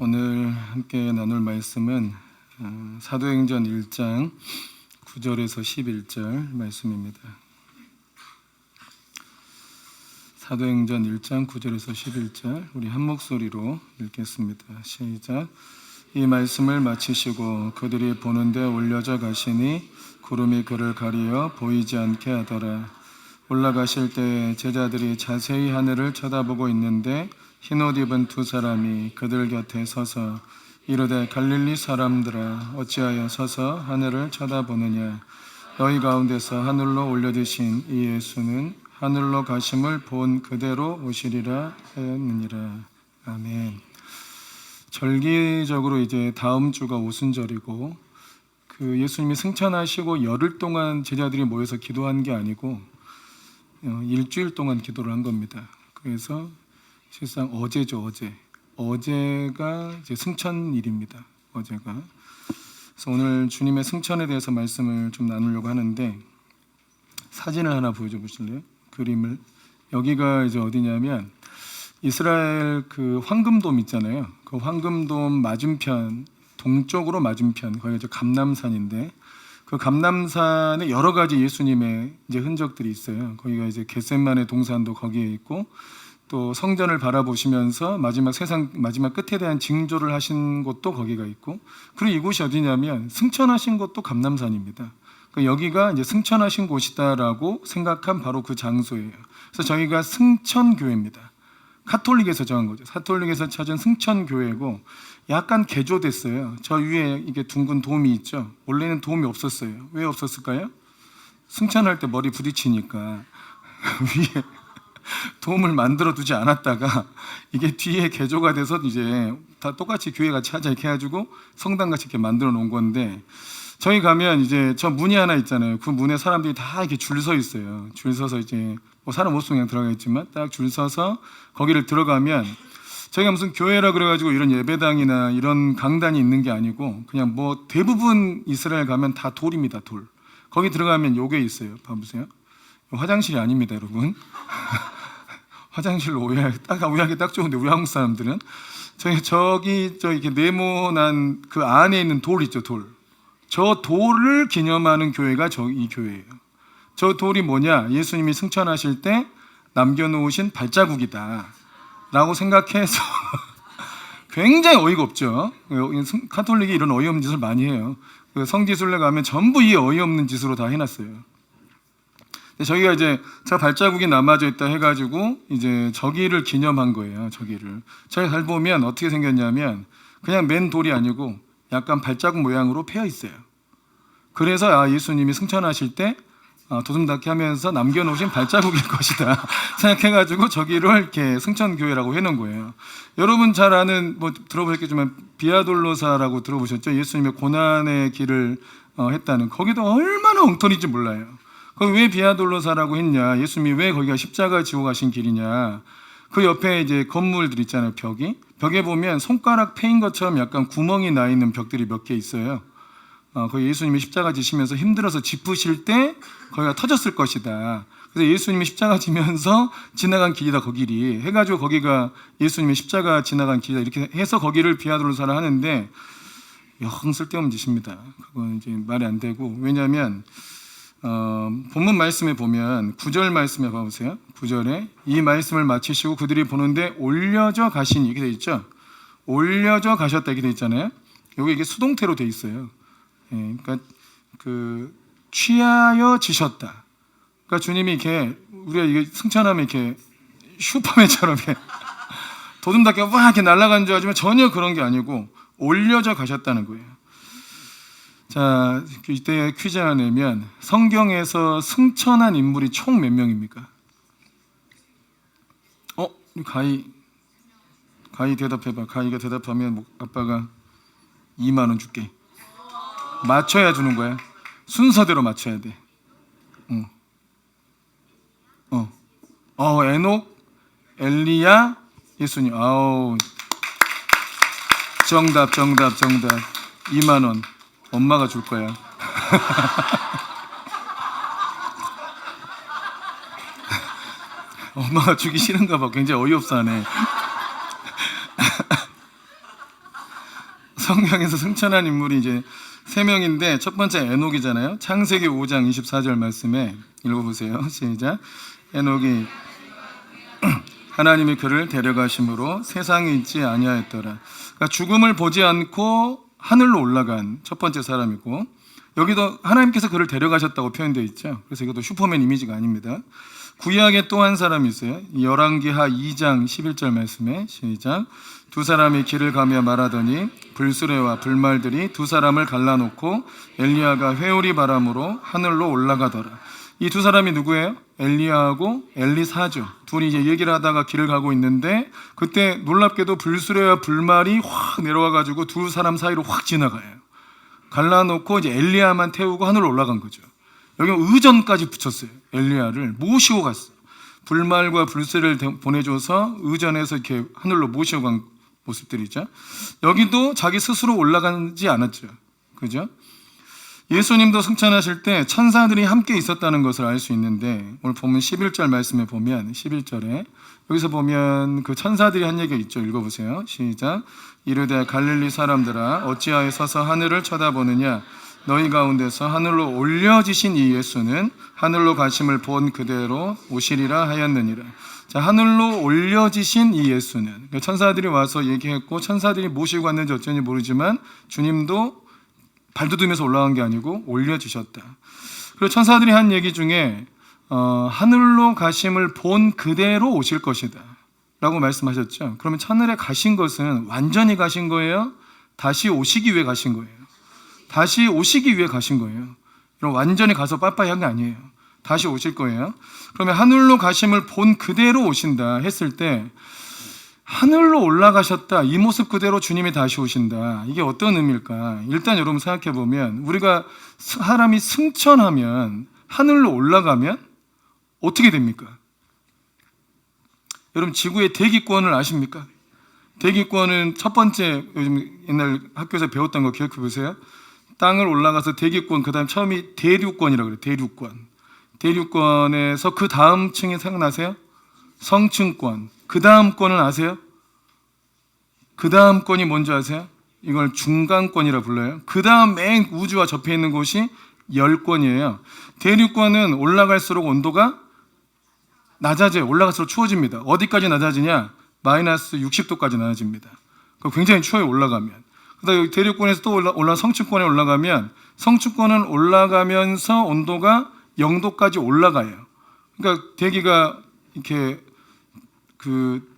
오늘 함께 나눌 말씀은 사도행전 1장 9절에서 11절 말씀입니다. 사도행전 1장 9절에서 11절 우리 한 목소리로 읽겠습니다. 시작. 이 말씀을 마치시고 그들이 보는데 올려져 가시니 구름이 그를 가리어 보이지 않게 하더라. 올라가실 때 제자들이 자세히 하늘을 쳐다보고 있는데 흰옷 입은 두 사람이 그들 곁에 서서 이르되 갈릴리 사람들아 어찌하여 서서 하늘을 쳐다보느냐. 너희 가운데서 하늘로 올려드신 이 예수는 하늘로 가심을 본 그대로 오시리라 하였느니라. 아멘. 절기적으로 이제 다음 주가 오순절이고 그 예수님이 승천하시고 열흘 동안 제자들이 모여서 기도한 게 아니고 일주일 동안 기도를 한 겁니다. 그래서 실상 어제죠. 어제가 이제 승천일입니다. 어제가. 그래서 오늘 주님의 승천에 대해서 말씀을 좀 나누려고 하는데 사진을 하나 보여줘 보실래요? 그림을. 여기가 이제 어디냐면 이스라엘 그 황금돔 있잖아요. 그 황금돔 맞은편, 동쪽으로 맞은편, 거기가 이제 감람산인데 그 감람산에 여러 가지 예수님의 이제 흔적들이 있어요. 거기가 이제 겟세마네 동산도 거기에 있고 또 성전을 바라보시면서 세상 마지막 끝에 대한 징조를 하신 곳도 거기가 있고, 그리고 이곳이 어디냐면 승천하신 곳도 감람산입니다. 여기가 이제 승천하신 곳이다라고 생각한 바로 그 장소예요. 그래서 저희가 승천교회입니다. 카톨릭에서 정한 거죠. 카톨릭에서 찾은 승천교회고 약간 개조됐어요. 저 위에 이게 둥근 돔이 있죠. 원래는 돔이 없었어요. 왜 없었을까요? 승천할 때 머리 부딪히니까 위에 돔을 만들어 두지 않았다가 이게 뒤에 개조가 돼서 이제 다 똑같이 교회 같이 하자 이렇게 해가지고 성당 같이 이렇게 만들어 놓은 건데, 저희 가면 이제 저 문이 하나 있잖아요. 그 문에 사람들이 다 이렇게 줄 서 있어요. 줄 서서 이제 뭐 사람 옷 그냥 들어가 있지만 딱 줄 서서 거기를 들어가면 저희가 무슨 교회라 그래가지고 이런 예배당이나 이런 강단이 있는 게 아니고 그냥 뭐 대부분 이스라엘 가면 다 돌입니다. 돌. 거기 들어가면 요게 있어요. 봐보세요. 화장실이 아닙니다, 여러분. 화장실로 오해하기 딱 좋은데 우리 한국 사람들은 저기 이렇게 네모난 그 안에 있는 돌 있죠, 돌. 저 돌을 기념하는 교회가 이 교회예요. 저 돌이 뭐냐? 예수님이 승천하실 때 남겨놓으신 발자국이다 라고 생각해서 굉장히 어이가 없죠. 카톨릭이 이런 어이없는 짓을 많이 해요. 성지순례 가면 전부 이 어이없는 짓으로 다 해놨어요. 저희가 이제 저 발자국이 남아져 있다 해가지고 이제 저기를 기념한 거예요. 저기를. 저희 잘 보면 어떻게 생겼냐면 그냥 맨 돌이 아니고 약간 발자국 모양으로 패여 있어요. 그래서 예수님이 승천하실 때 도둑닦이 하면서 남겨놓으신 발자국일 것이다 생각해가지고 저기를 이렇게 승천교회라고 해놓은 거예요. 여러분 잘 아는, 뭐 들어보셨겠지만 비아돌로사라고 들어보셨죠? 예수님의 고난의 길을 했다는, 거기도 얼마나 엉터리인지 몰라요. 거기 왜 비아돌로사라고 했냐? 예수님이 왜 거기가 십자가 지고 가신 길이냐? 그 옆에 이제 건물들 있잖아요. 벽에 보면 손가락 패인 것처럼 약간 구멍이 나 있는 벽들이 몇 개 있어요. 거기 예수님이 십자가 지시면서 힘들어서 짚으실 때 거기가 터졌을 것이다. 그래서 예수님이 십자가 지면서 지나간 길이다, 그 길이 해가지고 거기가 예수님이 십자가 지나간 길이다 이렇게 해서 거기를 비아돌로사라 하는데 영 쓸데없는 짓입니다. 그건 이제 말이 안 되고, 왜냐하면 본문 말씀에 보면 9절 말씀에 봐보세요. 9절에 이 말씀을 마치시고 그들이 보는데 올려져 가시니 이렇게 돼 있죠. 올려져 가셨다 이렇게 돼 있잖아요. 여기 이게 수동태로 돼 있어요. 그러니까 그 취하여 지셨다. 그러니까 주님이 이렇게 우리가 이게 승천하면 이렇게 슈퍼맨처럼 이렇게 도둑답게 막 이렇게 날아간 줄 알지만 전혀 그런 게 아니고 올려져 가셨다는 거예요. 자, 이때 퀴즈 하나 내면 성경에서 승천한 인물이 총 몇 명입니까? 가희 대답해봐. 가희가 대답하면 아빠가 2만 원 줄게. 맞춰야 주는 거야. 순서대로 맞춰야 돼. 에녹, 엘리야, 예수님. 정답. 2만 원. 엄마가 줄 거야. 엄마가 주기 싫은가 봐. 굉장히 어이없어하네. 성경에서 승천한 인물이 이제 세 명인데 첫 번째 에녹이잖아요. 창세기 5장 24절 말씀에 읽어보세요. 시작. 에녹이 하나님이 그를 데려가심으로 세상에 있지 아니하였더라. 그러니까 죽음을 보지 않고 하늘로 올라간 첫 번째 사람이고, 여기도 하나님께서 그를 데려가셨다고 표현되어 있죠. 그래서 이것도 슈퍼맨 이미지가 아닙니다. 구약에 또 한 사람이 있어요. 열왕기하 2장 11절 말씀에 시작. 두 사람이 길을 가며 말하더니 불수레와 불말들이 두 사람을 갈라놓고 엘리야가 회오리 바람으로 하늘로 올라가더라. 이 두 사람이 누구예요? 엘리야하고 엘리사죠. 둘이 이제 얘기를 하다가 길을 가고 있는데 그때 놀랍게도 불수레와 불말이 확 내려와가지고 두 사람 사이로 확 지나가요. 갈라놓고 이제 엘리야만 태우고 하늘로 올라간 거죠. 여기 의전까지 붙였어요. 엘리야를 모시고 갔어. 불말과 불수레를 보내줘서 의전에서 이렇게 하늘로 모시고 간 모습들이죠. 여기도 자기 스스로 올라가지 않았죠. 그죠? 예수님도 승천하실 때 천사들이 함께 있었다는 것을 알 수 있는데, 오늘 보면 11절 말씀에 보면 11절에 여기서 보면 그 천사들이 한 얘기가 있죠. 읽어보세요. 시작. 이르되 갈릴리 사람들아 어찌하여 서서 하늘을 쳐다보느냐. 너희 가운데서 하늘로 올려지신 이 예수는 하늘로 가심을 본 그대로 오시리라 하였느니라. 자, 하늘로 올려지신 이 예수는, 천사들이 와서 얘기했고 천사들이 모시고 갔는지 어쩐지 모르지만 주님도 발돋움에서 올라간 게 아니고 올려지셨다. 그리고 천사들이 한 얘기 중에 하늘로 가심을 본 그대로 오실 것이다 라고 말씀하셨죠. 그러면 하늘에 가신 것은 완전히 가신 거예요? 다시 오시기 위해 가신 거예요? 다시 오시기 위해 가신 거예요. 그럼 완전히 가서 빠빠이 한 게 아니에요. 다시 오실 거예요. 그러면 하늘로 가심을 본 그대로 오신다 했을 때 하늘로 올라가셨다, 이 모습 그대로 주님이 다시 오신다, 이게 어떤 의미일까? 일단 여러분 생각해 보면 우리가 사람이 승천하면, 하늘로 올라가면 어떻게 됩니까? 여러분 지구의 대기권을 아십니까? 대기권은 첫 번째, 요즘 옛날 학교에서 배웠던 거 기억해 보세요. 땅을 올라가서 대기권, 그 다음 처음이 대륙권이라고 그래요. 대륙권. 대륙권에서 그 다음 층이 생각나세요? 성층권. 그 다음 권은 아세요? 그 다음 권이 뭔지 아세요? 이걸 중간권이라 불러요. 그 다음 맨 우주와 접해 있는 곳이 열권이에요. 대륙권은 올라갈수록 온도가 낮아져요. 올라갈수록 추워집니다. 어디까지 낮아지냐? 마이너스 60도까지 낮아집니다. 굉장히 추워요, 올라가면. 그다음에 대륙권에서 또 올라 성층권에 올라가면, 성층권은 올라가면서 온도가 0도까지 올라가요. 그러니까 대기가 이렇게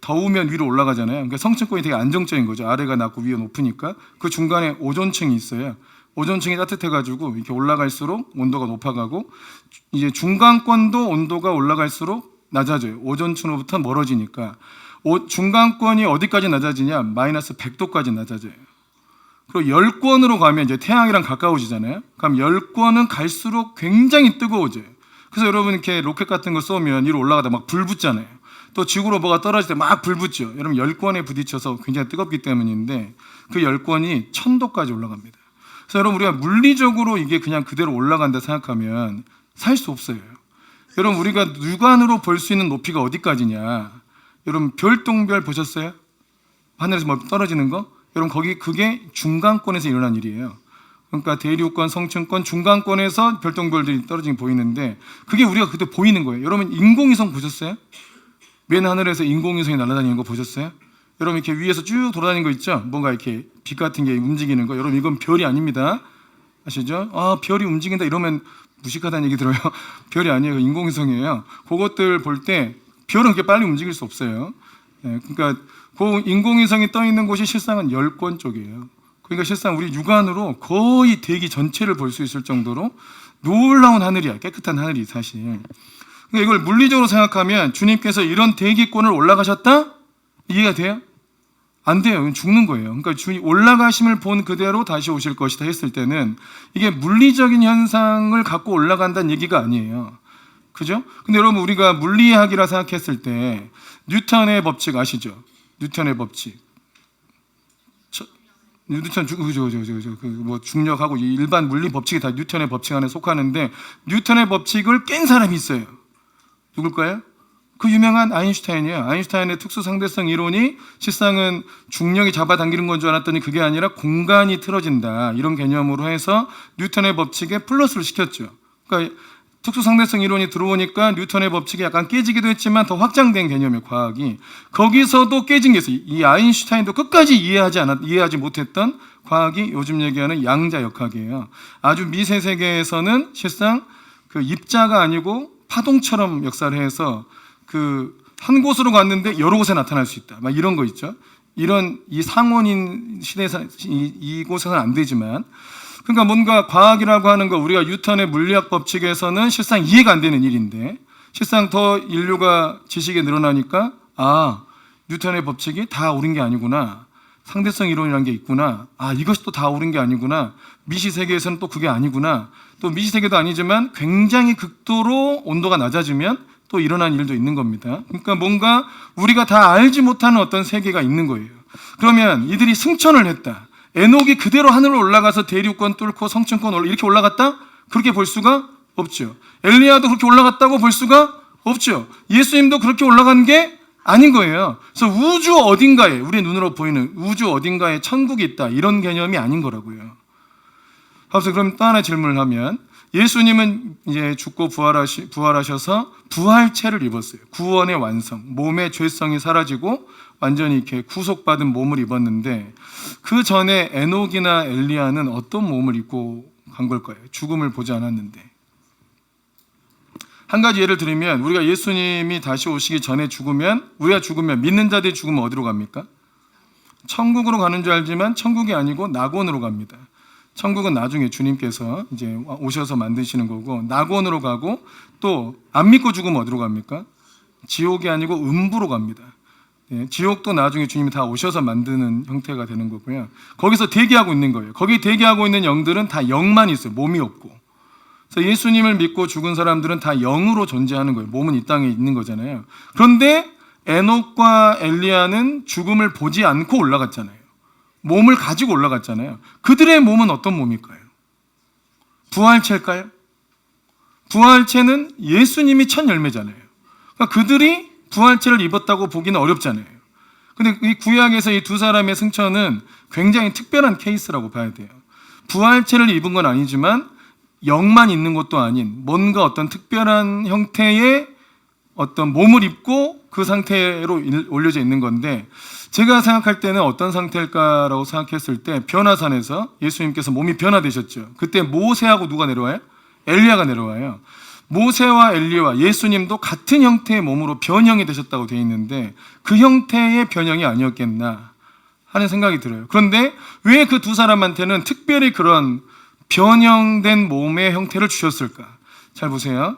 더우면 위로 올라가잖아요. 그러니까 성층권이 되게 안정적인 거죠. 아래가 낮고 위가 높으니까. 그 중간에 오존층이 있어요. 오존층이 따뜻해가지고 이렇게 올라갈수록 온도가 높아가고, 이제 중간권도 온도가 올라갈수록 낮아져요. 오존층으로부터 멀어지니까. 중간권이 어디까지 낮아지냐? 마이너스 100도까지 낮아져요. 그리고 열권으로 가면 이제 태양이랑 가까워지잖아요. 그럼 열권은 갈수록 굉장히 뜨거워져요. 그래서 여러분 이렇게 로켓 같은 거 쏘면 위로 올라가다 막 불 붙잖아요. 또 지구로 뭐가 떨어질 때 막 불 붙죠. 여러분 열권에 부딪혀서 굉장히 뜨겁기 때문인데, 그 열권이 1000도까지 올라갑니다. 그래서 여러분 우리가 물리적으로 이게 그냥 그대로 올라간다 생각하면 살 수 없어요. 여러분 우리가 육안으로 볼 수 있는 높이가 어디까지냐? 여러분 별똥별 보셨어요? 하늘에서 뭐 떨어지는 거? 여러분 그게 중간권에서 일어난 일이에요. 그러니까 대륙권, 성층권, 중간권에서 별똥별들이 떨어지는 게 보이는데, 그게 우리가 그때 보이는 거예요. 여러분 인공위성 보셨어요? 맨 하늘에서 인공위성이 날아다니는 거 보셨어요? 여러분 이렇게 위에서 쭉 돌아다니는 거 있죠? 뭔가 이렇게 빛 같은 게 움직이는 거. 여러분 이건 별이 아닙니다. 아시죠? 아, 별이 움직인다 이러면 무식하다는 얘기 들어요. 별이 아니에요. 인공위성이에요. 그것들 볼 때 별은 그렇게 빨리 움직일 수 없어요. 네, 그러니까 그 인공위성이 떠 있는 곳이 실상은 열권 쪽이에요. 그러니까 실상 우리 육안으로 거의 대기 전체를 볼 수 있을 정도로 놀라운 하늘이야. 깨끗한 하늘이 사실. 그러니까 이걸 물리적으로 생각하면 주님께서 이런 대기권을 올라가셨다? 이해가 돼요? 안 돼요. 죽는 거예요. 그러니까 주님 올라가심을 본 그대로 다시 오실 것이다 했을 때는 이게 물리적인 현상을 갖고 올라간다는 얘기가 아니에요. 그죠? 근데 여러분 우리가 물리학이라 생각했을 때 뉴턴의 법칙 아시죠? 뉴턴의 법칙. 뉴턴 뭐 중력하고 일반 물리 법칙이 다 뉴턴의 법칙 안에 속하는데, 뉴턴의 법칙을 깬 사람이 있어요. 누굴까요? 그 유명한 아인슈타인이에요. 아인슈타인의 특수상대성 이론이 실상은 중력이 잡아당기는 건 줄 알았더니 그게 아니라 공간이 틀어진다, 이런 개념으로 해서 뉴턴의 법칙에 플러스를 시켰죠. 그러니까 특수상대성 이론이 들어오니까 뉴턴의 법칙이 약간 깨지기도 했지만 더 확장된 개념의 과학이, 거기서도 깨진 게 있어요. 이 아인슈타인도 끝까지 이해하지 못했던 과학이 요즘 얘기하는 양자역학이에요. 아주 미세 세계에서는 실상 그 입자가 아니고 파동처럼 역사를 해서 그 한 곳으로 갔는데 여러 곳에 나타날 수 있다, 막 이런 거 있죠. 이런 이 상온인 시대에서 이곳에서는 안 되지만, 그러니까 뭔가 과학이라고 하는 거, 우리가 뉴턴의 물리학 법칙에서는 실상 이해가 안 되는 일인데, 실상 더 인류가 지식이 늘어나니까 뉴턴의 법칙이 다 옳은 게 아니구나, 상대성 이론이라는 게 있구나, 이것이 또 다 옳은 게 아니구나, 미시 세계에서는 또 그게 아니구나, 또 미시 세계도 아니지만 굉장히 극도로 온도가 낮아지면 또 일어난 일도 있는 겁니다. 그러니까 뭔가 우리가 다 알지 못하는 어떤 세계가 있는 거예요. 그러면 이들이 승천을 했다, 에녹이 그대로 하늘로 올라가서 대륙권 뚫고 성층권 이렇게 올라갔다? 그렇게 볼 수가 없죠. 엘리야도 그렇게 올라갔다고 볼 수가 없죠. 예수님도 그렇게 올라간 게 아닌 거예요. 그래서 우주 어딘가에, 우리 눈으로 보이는 우주 어딘가에 천국이 있다, 이런 개념이 아닌 거라고요. 그래서 그럼 또 하나 질문을 하면, 예수님은 이제 죽고 부활하셔서 부활체를 입었어요. 구원의 완성, 몸의 죄성이 사라지고 완전히 이렇게 구속받은 몸을 입었는데, 그 전에 에녹이나 엘리야는 어떤 몸을 입고 간 걸까요? 죽음을 보지 않았는데. 한 가지 예를 들면, 우리가 예수님이 다시 오시기 전에 죽으면, 우리가 죽으면, 믿는 자들이 죽으면 어디로 갑니까? 천국으로 가는 줄 알지만 천국이 아니고 낙원으로 갑니다. 천국은 나중에 주님께서 이제 오셔서 만드시는 거고, 낙원으로 가고, 또 안 믿고 죽으면 어디로 갑니까? 지옥이 아니고 음부로 갑니다. 지옥도 나중에 주님이 다 오셔서 만드는 형태가 되는 거고요. 거기서 대기하고 있는 거예요. 거기 대기하고 있는 영들은 다 영만 있어요. 몸이 없고. 그래서 예수님을 믿고 죽은 사람들은 다 영으로 존재하는 거예요. 몸은 이 땅에 있는 거잖아요. 그런데 에녹과 엘리야는 죽음을 보지 않고 올라갔잖아요. 몸을 가지고 올라갔잖아요. 그들의 몸은 어떤 몸일까요? 부활체일까요? 부활체는 예수님이 첫 열매잖아요. 그러니까 그들이 부활체를 입었다고 보기는 어렵잖아요. 근데 이 구약에서 이 두 사람의 승천은 굉장히 특별한 케이스라고 봐야 돼요. 부활체를 입은 건 아니지만 영만 있는 것도 아닌 뭔가 어떤 특별한 형태의 어떤 몸을 입고 그 상태로 올려져 있는 건데, 제가 생각할 때는 어떤 상태일까라고 생각했을 때, 변화산에서 예수님께서 몸이 변화되셨죠. 그때 모세하고 누가 내려와요? 엘리야가 내려와요. 모세와 엘리야와 예수님도 같은 형태의 몸으로 변형이 되셨다고 되어 있는데, 그 형태의 변형이 아니었겠나 하는 생각이 들어요. 그런데 왜 그 두 사람한테는 특별히 그런 변형된 몸의 형태를 주셨을까? 잘 보세요.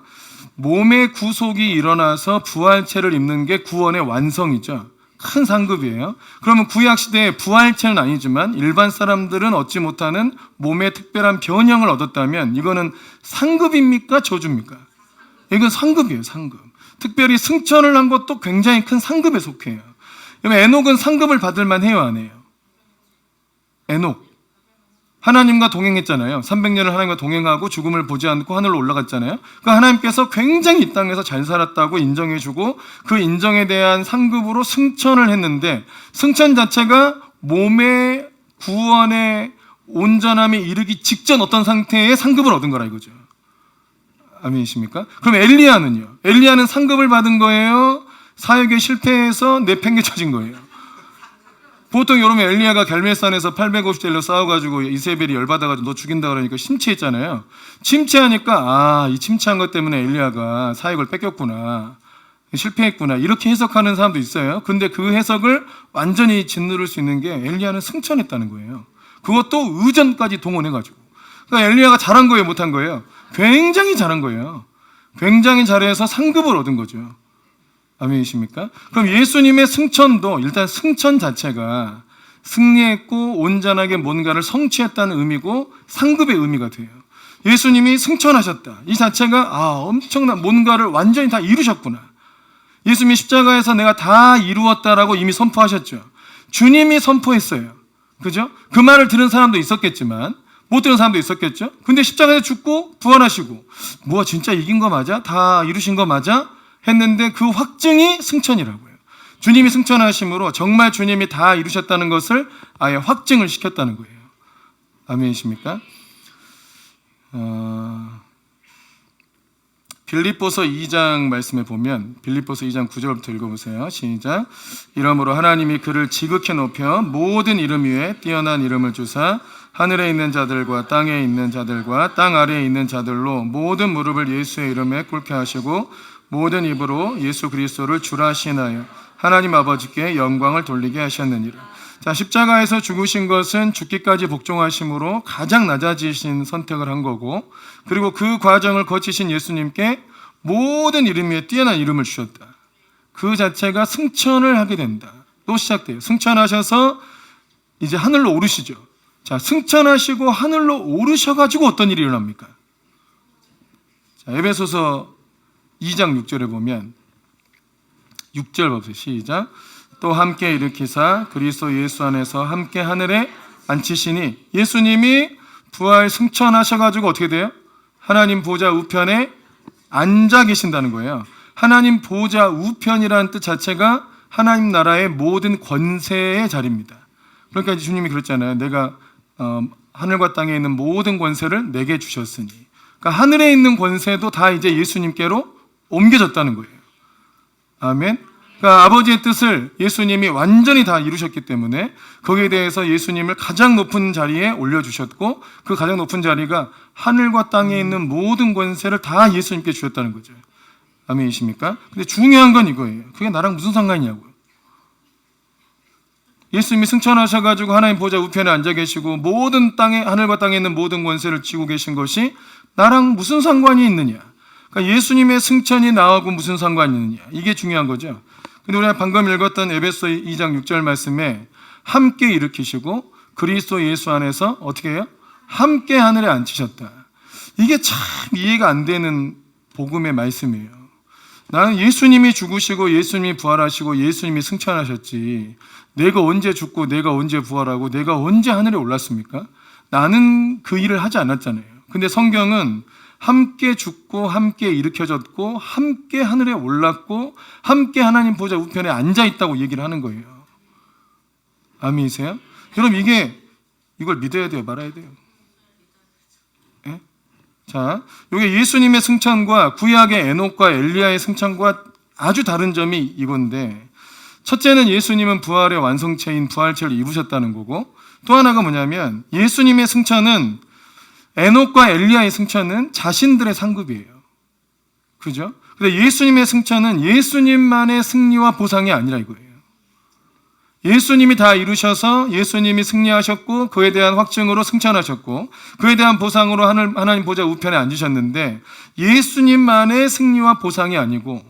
몸의 구속이 일어나서 부활체를 입는 게 구원의 완성이죠. 큰 상급이에요. 그러면 구약시대에 부활체는 아니지만 일반 사람들은 얻지 못하는 몸의 특별한 변형을 얻었다면, 이거는 상급입니까? 저주입니까? 이건 상급이에요. 상급. 특별히 승천을 한 것도 굉장히 큰 상급에 속해요. 그러면 에녹은 상급을 받을 만해요, 안 해요? 에녹 하나님과 동행했잖아요. 300년을 하나님과 동행하고 죽음을 보지 않고 하늘로 올라갔잖아요. 그러니까 하나님께서 굉장히 이 땅에서 잘 살았다고 인정해주고, 그 인정에 대한 상급으로 승천을 했는데, 승천 자체가 몸의 구원의 온전함에 이르기 직전 어떤 상태의 상급을 얻은 거라 이거죠. 아멘이십니까? 그럼 엘리야는요? 엘리야는 상급을 받은 거예요? 사역에 실패해서 내팽개쳐진 거예요? 보통 여러분, 엘리야가 갈멜산에서 850대1로 싸워가지고 이세벨이 열받아가지고 너 죽인다 그러니까 침체했잖아요. 침체하니까 이 침체한 것 때문에 엘리야가 사역을 뺏겼구나, 실패했구나, 이렇게 해석하는 사람도 있어요. 근데 그 해석을 완전히 짓누를 수 있는 게 엘리야는 승천했다는 거예요. 그것도 의전까지 동원해가지고. 그러니까 엘리야가 잘한 거예요, 못한 거예요? 굉장히 잘한 거예요. 굉장히 잘해서 상급을 얻은 거죠. 아멘이십니까? 그럼 예수님의 승천도 일단 승천 자체가 승리했고 온전하게 뭔가를 성취했다는 의미고 상급의 의미가 돼요. 예수님이 승천하셨다, 이 자체가 엄청난 뭔가를 완전히 다 이루셨구나. 예수님이 십자가에서 내가 다 이루었다라고 이미 선포하셨죠. 주님이 선포했어요. 그죠? 그 말을 들은 사람도 있었겠지만 못 들은 사람도 있었겠죠. 근데 십자가에서 죽고 부활하시고, 뭐가 진짜 이긴 거 맞아? 다 이루신 거 맞아? 했는데 그 확증이 승천이라고요. 주님이 승천하심으로 정말 주님이 다 이루셨다는 것을 아예 확증을 시켰다는 거예요. 아멘이십니까? 빌립보서 2장 말씀에 보면 빌립보서 2장 9절부터 읽어보세요. 시작. 이러므로 하나님이 그를 지극히 높여 모든 이름 위에 뛰어난 이름을 주사 하늘에 있는 자들과 땅에 있는 자들과 땅 아래에 있는 자들로 모든 무릎을 예수의 이름에 꿇게 하시고 모든 입으로 예수 그리스도를 주라 시인하여 하나님 아버지께 영광을 돌리게 하셨느니라. 자, 십자가에서 죽으신 것은 죽기까지 복종하심으로 가장 낮아지신 선택을 한 거고, 그리고 그 과정을 거치신 예수님께 모든 이름 위에 뛰어난 이름을 주셨다. 그 자체가 승천을 하게 된다. 또 시작돼요. 승천하셔서 이제 하늘로 오르시죠. 자, 승천하시고 하늘로 오르셔가지고 어떤 일이 일어납니까? 자, 에베소서 2장 6절에 보면 6절 보세요. 시작. 또 함께 일으키사 그리스도 예수 안에서 함께 하늘에 앉히시니, 예수님이 부활 승천하셔가지고 어떻게 돼요? 하나님 보좌 우편에 앉아 계신다는 거예요. 하나님 보좌 우편이라는 뜻 자체가 하나님 나라의 모든 권세의 자리입니다. 그러니까 주님이 그랬잖아요. 내가 하늘과 땅에 있는 모든 권세를 내게 주셨으니, 그러니까 하늘에 있는 권세도 다 이제 예수님께로 옮겨졌다는 거예요. 아멘. 그러니까 아버지의 뜻을 예수님이 완전히 다 이루셨기 때문에 거기에 대해서 예수님을 가장 높은 자리에 올려주셨고, 그 가장 높은 자리가 하늘과 땅에 있는 모든 권세를 다 예수님께 주셨다는 거죠. 아멘이십니까? 근데 중요한 건 이거예요. 그게 나랑 무슨 상관이냐고요. 예수님이 승천하셔가지고 하나님 보좌 우편에 앉아 계시고 모든 땅에, 하늘과 땅에 있는 모든 권세를 쥐고 계신 것이 나랑 무슨 상관이 있느냐. 그러니까 예수님의 승천이 나하고 무슨 상관이 있느냐. 이게 중요한 거죠. 근데 우리가 방금 읽었던 에베소 2장 6절 말씀에 함께 일으키시고 그리스도 예수 안에서 어떻게 해요? 함께 하늘에 앉히셨다. 이게 참 이해가 안 되는 복음의 말씀이에요. 나는 예수님이 죽으시고 예수님이 부활하시고 예수님이 승천하셨지, 내가 언제 죽고 내가 언제 부활하고 내가 언제 하늘에 올랐습니까? 나는 그 일을 하지 않았잖아요. 근데 성경은 함께 죽고 함께 일으켜졌고 함께 하늘에 올랐고 함께 하나님 보좌 우편에 앉아 있다고 얘기를 하는 거예요. 아멘이세요? 여러분, 이걸 믿어야 돼요, 말아야 돼요? 예? 자, 이게 예수님의 승천과 구약의 에녹과 엘리야의 승천과 아주 다른 점이 이건데, 첫째는 예수님은 부활의 완성체인 부활체를 입으셨다는 거고, 또 하나가 뭐냐면 예수님의 승천은, 에녹과 엘리야의 승천은 자신들의 상급이에요. 그죠? 근데 예수님의 승천은 예수님만의 승리와 보상이 아니라 이거예요. 예수님이 다 이루셔서 예수님이 승리하셨고 그에 대한 확증으로 승천하셨고 그에 대한 보상으로 하나님 보좌 우편에 앉으셨는데, 예수님만의 승리와 보상이 아니고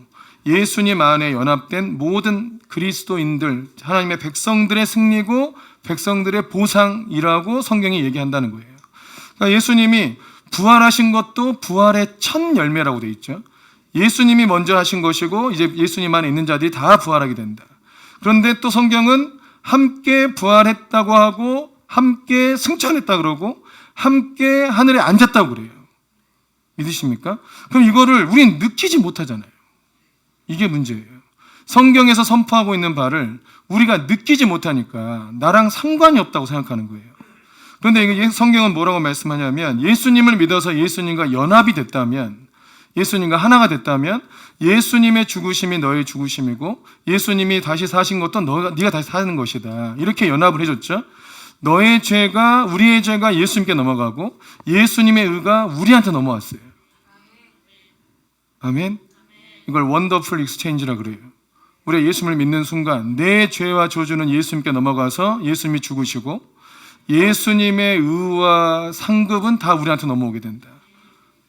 예수님 안에 연합된 모든 그리스도인들, 하나님의 백성들의 승리고 백성들의 보상이라고 성경이 얘기한다는 거예요. 그러니까 예수님이 부활하신 것도 부활의 첫 열매라고 되어 있죠. 예수님이 먼저 하신 것이고 이제 예수님 안에 있는 자들이 다 부활하게 된다. 그런데 또 성경은 함께 부활했다고 하고 함께 승천했다 그러고 함께 하늘에 앉았다고 그래요. 믿으십니까? 그럼 이거를 우리는 느끼지 못하잖아요. 이게 문제예요. 성경에서 선포하고 있는 바를 우리가 느끼지 못하니까 나랑 상관이 없다고 생각하는 거예요. 그런데 이게 성경은 뭐라고 말씀하냐면, 예수님을 믿어서 예수님과 연합이 됐다면, 예수님과 하나가 됐다면 예수님의 죽으심이 너의 죽으심이고 예수님이 다시 사신 것도 네가 다시 사는 것이다. 이렇게 연합을 해줬죠. 너의 죄가, 우리의 죄가 예수님께 넘어가고 예수님의 의가 우리한테 넘어왔어요. 아멘. 이걸 원더풀 익스체인지라 그래요. 우리가 예수님을 믿는 순간 내 죄와 저주는 예수님께 넘어가서 예수님이 죽으시고 예수님의 의와 상급은 다 우리한테 넘어오게 된다.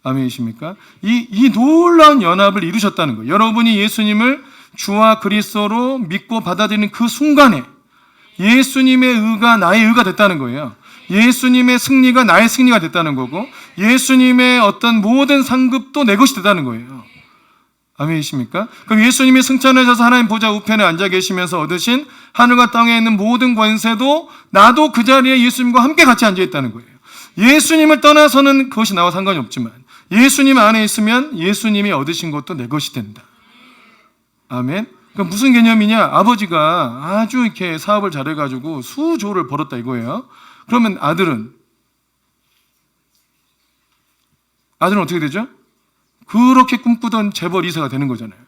아멘이십니까? 이 놀라운 연합을 이루셨다는 거예요. 여러분이 예수님을 주와 그리스도로 믿고 받아들이는 그 순간에 예수님의 의가 나의 의가 됐다는 거예요. 예수님의 승리가 나의 승리가 됐다는 거고 예수님의 어떤 모든 상급도 내 것이 됐다는 거예요. 아멘이십니까? 그럼 예수님이 승천하셔서 하나님 보좌 우편에 앉아 계시면서 얻으신 하늘과 땅에 있는 모든 권세도 나도 그 자리에 예수님과 함께 같이 앉아 있다는 거예요. 예수님을 떠나서는 그것이 나와 상관이 없지만 예수님 안에 있으면 예수님이 얻으신 것도 내 것이 된다. 아멘. 그러니까 무슨 개념이냐? 아버지가 아주 이렇게 사업을 잘해가지고 수조를 벌었다 이거예요. 그러면 아들은 어떻게 되죠? 그렇게 꿈꾸던 재벌 이사가 되는 거잖아요.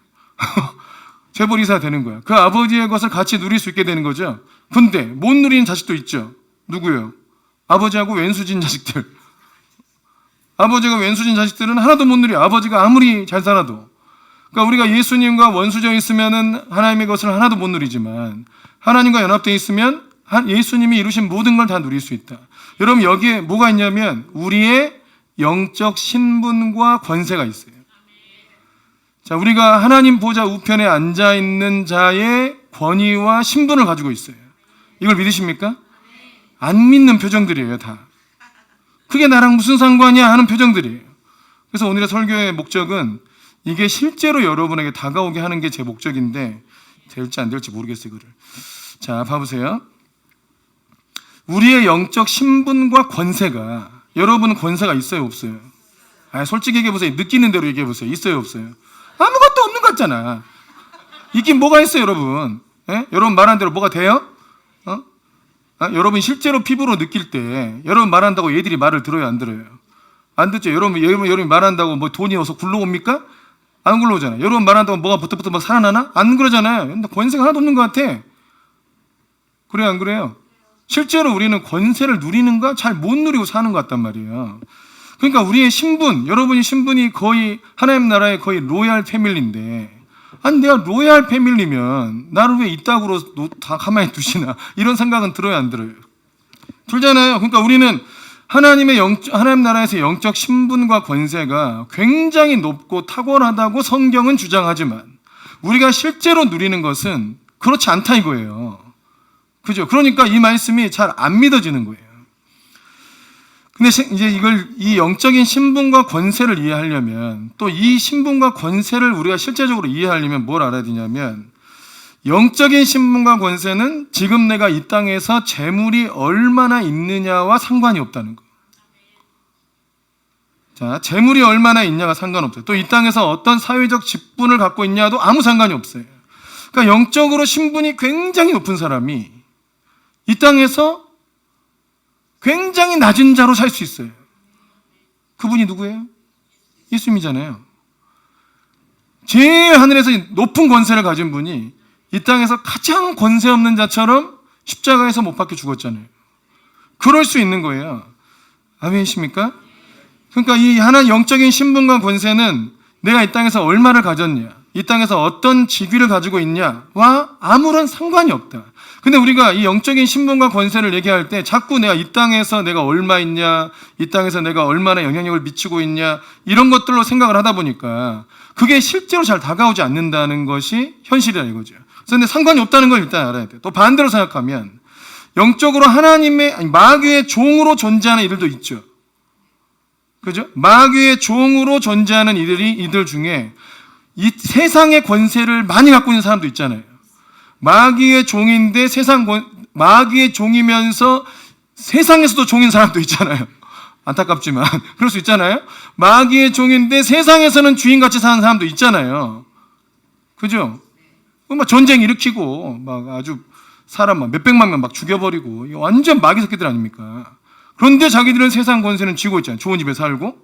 재벌 이사가 되는 거야. 그 아버지의 것을 같이 누릴 수 있게 되는 거죠. 근데 못 누리는 자식도 있죠. 누구예요? 아버지하고 왼수진 자식들. 아버지가 왼수진 자식들은 하나도 못 누려. 아버지가 아무리 잘 살아도. 그러니까 우리가 예수님과 원수되어 있으면은 하나님의 것을 하나도 못 누리지만 하나님과 연합되어 있으면 예수님이 이루신 모든 걸 다 누릴 수 있다. 여러분 여기에 뭐가 있냐면 우리의 영적 신분과 권세가 있어요. 자, 우리가 하나님 보좌 우편에 앉아 있는 자의 권위와 신분을 가지고 있어요. 이걸 믿으십니까? 안 믿는 표정들이에요, 다. 그게 나랑 무슨 상관이야 하는 표정들이에요. 그래서 오늘의 설교의 목적은 이게 실제로 여러분에게 다가오게 하는 게 제 목적인데 될지 안 될지 모르겠어요, 이거를. 자, 봐보세요. 우리의 영적 신분과 권세가, 여러분은 권세가 있어요, 없어요? 솔직히 얘기해보세요. 느끼는 대로 얘기해보세요. 있어요, 없어요? 아무것도 없는 것 같잖아. 있긴 뭐가 있어요, 여러분? 예? 여러분 말한 대로 뭐가 돼요? 여러분 실제로 피부로 느낄 때 여러분 말한다고 얘들이 말을 들어요, 안 들어요? 안 듣죠? 여러분 말한다고 뭐 돈이 어서 굴러옵니까? 안 굴러오잖아요. 여러분 말한다고 뭐가 부터 막 살아나나? 안 그러잖아요. 근데 권세가 하나도 없는 것 같아. 그래요, 안 그래요? 실제로 우리는 권세를 누리는가 잘 못 누리고 사는 것 같단 말이에요. 그러니까 우리의 신분, 여러분의 신분이 거의 하나님 나라의 거의 로얄 패밀리인데, 아니 내가 로얄 패밀리면 나를 왜 이따구로 다 가만히 두시나 이런 생각은 들어요, 안 들어요? 들잖아요. 그러니까 우리는 하나님 나라에서 영적 신분과 권세가 굉장히 높고 탁월하다고 성경은 주장하지만 우리가 실제로 누리는 것은 그렇지 않다 이거예요. 그죠? 그러니까 이 말씀이 잘 안 믿어지는 거예요. 근데 이제 이 영적인 신분과 권세를 이해하려면 또 이 신분과 권세를 우리가 실제적으로 이해하려면 뭘 알아야 되냐면 영적인 신분과 권세는 지금 내가 이 땅에서 재물이 얼마나 있느냐와 상관이 없다는 거. 자, 재물이 얼마나 있냐가 상관없어요. 또 이 땅에서 어떤 사회적 직분을 갖고 있냐도 아무 상관이 없어요. 그러니까 영적으로 신분이 굉장히 높은 사람이 이 땅에서 굉장히 낮은 자로 살 수 있어요. 그분이 누구예요? 예수님이잖아요. 제일 하늘에서 높은 권세를 가진 분이 이 땅에서 가장 권세 없는 자처럼 십자가에서 못 박혀 죽었잖아요. 그럴 수 있는 거예요. 아멘이십니까? 그러니까 이 하나의 영적인 신분과 권세는 내가 이 땅에서 얼마를 가졌냐, 이 땅에서 어떤 직위를 가지고 있냐와 아무런 상관이 없다. 근데 우리가 이 영적인 신분과 권세를 얘기할 때 자꾸 내가 이 땅에서 내가 얼마 있냐, 이 땅에서 내가 얼마나 영향력을 미치고 있냐 이런 것들로 생각을 하다 보니까 그게 실제로 잘 다가오지 않는다는 것이 현실이라 이거죠. 그런데 상관이 없다는 걸 일단 알아야 돼요. 또 반대로 생각하면 영적으로 마귀의 종으로 존재하는 이들도 있죠. 그죠? 마귀의 종으로 존재하는 이들 중에 이 세상의 권세를 많이 갖고 있는 사람도 있잖아요. 마귀의 종인데 마귀의 종이면서 세상에서도 종인 사람도 있잖아요. 안타깝지만 그럴 수 있잖아요. 마귀의 종인데 세상에서는 주인같이 사는 사람도 있잖아요. 그죠? 막 전쟁 일으키고 막 아주 사람 막 몇백만 명 막 죽여버리고 완전 마귀 새끼들 아닙니까? 그런데 자기들은 세상 권세는 쥐고 있잖아요. 좋은 집에 살고.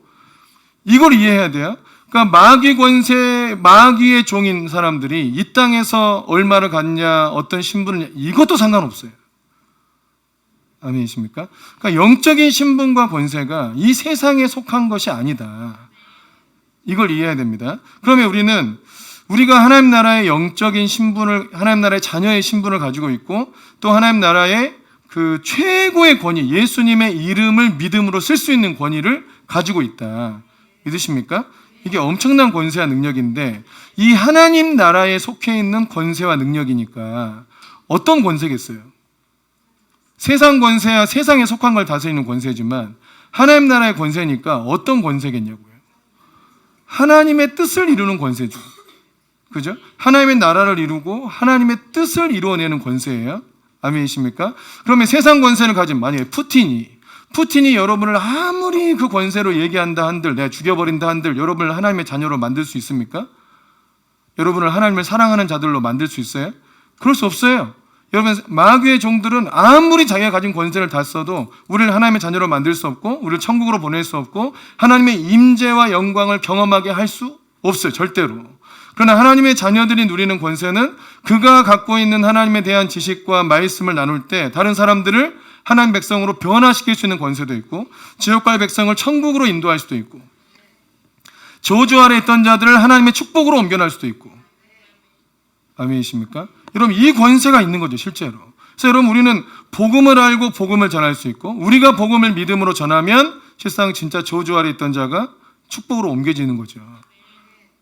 이걸 이해해야 돼요. 그러니까 마귀 권세, 마귀의 종인 사람들이 이 땅에서 얼마를 갖냐, 어떤 신분을, 이것도 상관없어요. 아멘이십니까? 그러니까 영적인 신분과 권세가 이 세상에 속한 것이 아니다. 이걸 이해해야 됩니다. 그러면 우리가 하나님 나라의 영적인 신분을, 하나님 나라의 자녀의 신분을 가지고 있고 또 하나님 나라의 그 최고의 권위, 예수님의 이름을 믿음으로 쓸 수 있는 권위를 가지고 있다. 믿으십니까? 이게 엄청난 권세와 능력인데 이 하나님 나라에 속해 있는 권세와 능력이니까 어떤 권세겠어요? 세상 권세야 세상에 속한 걸 다스리는 권세지만 하나님 나라의 권세니까 어떤 권세겠냐고요? 하나님의 뜻을 이루는 권세죠. 그죠? 하나님의 나라를 이루고 하나님의 뜻을 이루어내는 권세예요. 아멘이십니까? 그러면 세상 권세를 가진 만약에 푸틴이 여러분을 아무리 그 권세로 얘기한다 한들, 내가 죽여버린다 한들 여러분을 하나님의 자녀로 만들 수 있습니까? 여러분을 하나님을 사랑하는 자들로 만들 수 있어요? 그럴 수 없어요. 여러분, 마귀의 종들은 아무리 자기가 가진 권세를 다 써도 우리를 하나님의 자녀로 만들 수 없고 우리를 천국으로 보낼 수 없고 하나님의 임재와 영광을 경험하게 할 수 없어요. 절대로. 그러나 하나님의 자녀들이 누리는 권세는 그가 갖고 있는 하나님에 대한 지식과 말씀을 나눌 때 다른 사람들을 하나님 백성으로 변화시킬 수 있는 권세도 있고 지옥과의 백성을 천국으로 인도할 수도 있고 저주 아래 있던 자들을 하나님의 축복으로 옮겨날 수도 있고. 아멘이십니까? 여러분, 이 권세가 있는 거죠, 실제로. 그래서 여러분, 우리는 복음을 알고 복음을 전할 수 있고 우리가 복음을 믿음으로 전하면 실상 진짜 저주 아래 있던 자가 축복으로 옮겨지는 거죠.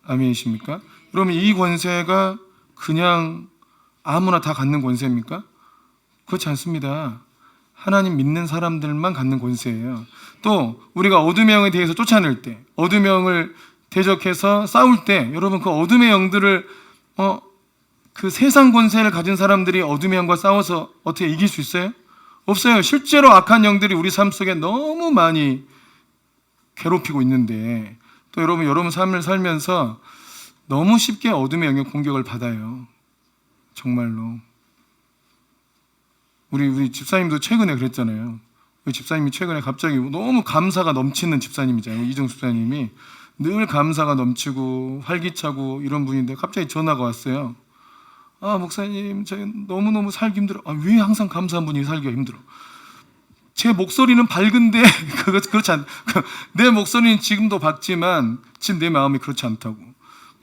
아멘이십니까? 여러분, 이 권세가 그냥 아무나 다 갖는 권세입니까? 그렇지 않습니다. 하나님 믿는 사람들만 갖는 권세예요. 또 우리가 어둠의 영에 대해서 쫓아낼 때, 어둠의 영을 대적해서 싸울 때, 여러분, 그 어둠의 영들을 그 세상 권세를 가진 사람들이 어둠의 영과 싸워서 어떻게 이길 수 있어요? 없어요. 실제로 악한 영들이 우리 삶 속에 너무 많이 괴롭히고 있는데 또 여러분 삶을 살면서 너무 쉽게 어둠의 영의 공격을 받아요. 정말로. 우리 집사님도 최근에 그랬잖아요. 우리 집사님이 최근에 갑자기 너무 감사가 넘치는 집사님이잖아요. 이종 집사님이 늘 감사가 넘치고 활기차고 이런 분인데 갑자기 전화가 왔어요. 아, 목사님, 저 너무너무 살기 힘들어. 아, 왜 항상 감사한 분이 살기가 힘들어? 제 목소리는 밝은데 그렇지 않. 내 목소리는 지금도 밝지만 지금 내 마음이 그렇지 않다고.